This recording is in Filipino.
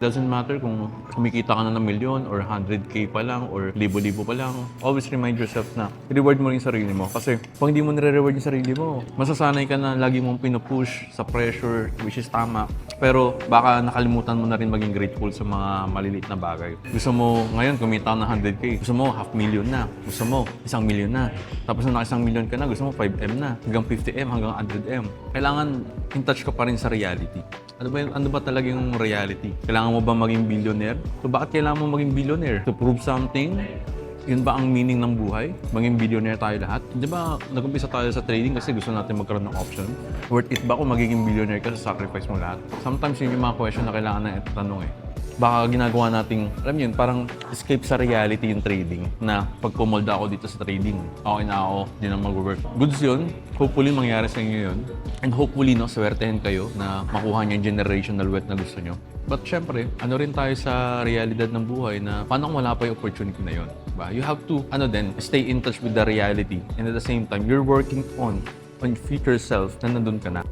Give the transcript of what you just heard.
Doesn't matter kung kumikita ka na ng milyon or 100K pa lang or libo-libo pa lang. Always remind yourself na reward mo rin yung sarili mo. Kasi kung hindi mo nire-reward yung sarili mo, masasanay ka na lagi mong pinupush sa pressure, which is tama. Pero baka nakalimutan mo na rin maging grateful sa mga maliliit na bagay. Gusto mo ngayon kumita ka ng 100K. Gusto mo 500,000 na. Gusto mo 1,000,000 na. Tapos na naka 1,000,000 ka na, gusto mo 5M na. Hanggang 50M, hanggang 100M. Kailangan in touch ka pa rin sa reality. Ano ba talaga yung reality? Kailangan mo ba maging billionaire? So bakit kailangan mo maging billionaire? To prove something? Yun ba ang meaning ng buhay? Maging billionaire tayo lahat? Di ba nag-umpisa tayo sa trading kasi gusto natin magkaroon ng option? Worth it ba kung magiging billionaire ka sa sacrifice mo lahat? Sometimes yun yung mga question na kailangan na itanong eh. Baka ginagawa nating, alam yun, parang escape sa reality yung trading na pag pumolda ako dito sa trading, okay na ako, di na mag-work. Goods yun. Hopefully mangyari sa inyo yun. And hopefully, no, swertehin kayo na makuha niyo yung generational wealth na gusto nyo. But syempre, ano rin tayo sa realidad ng buhay na paano kung wala pa yung opportunity na yun? Diba? You have to, stay in touch with the reality. And at the same time, you're working on future self na nandun ka na.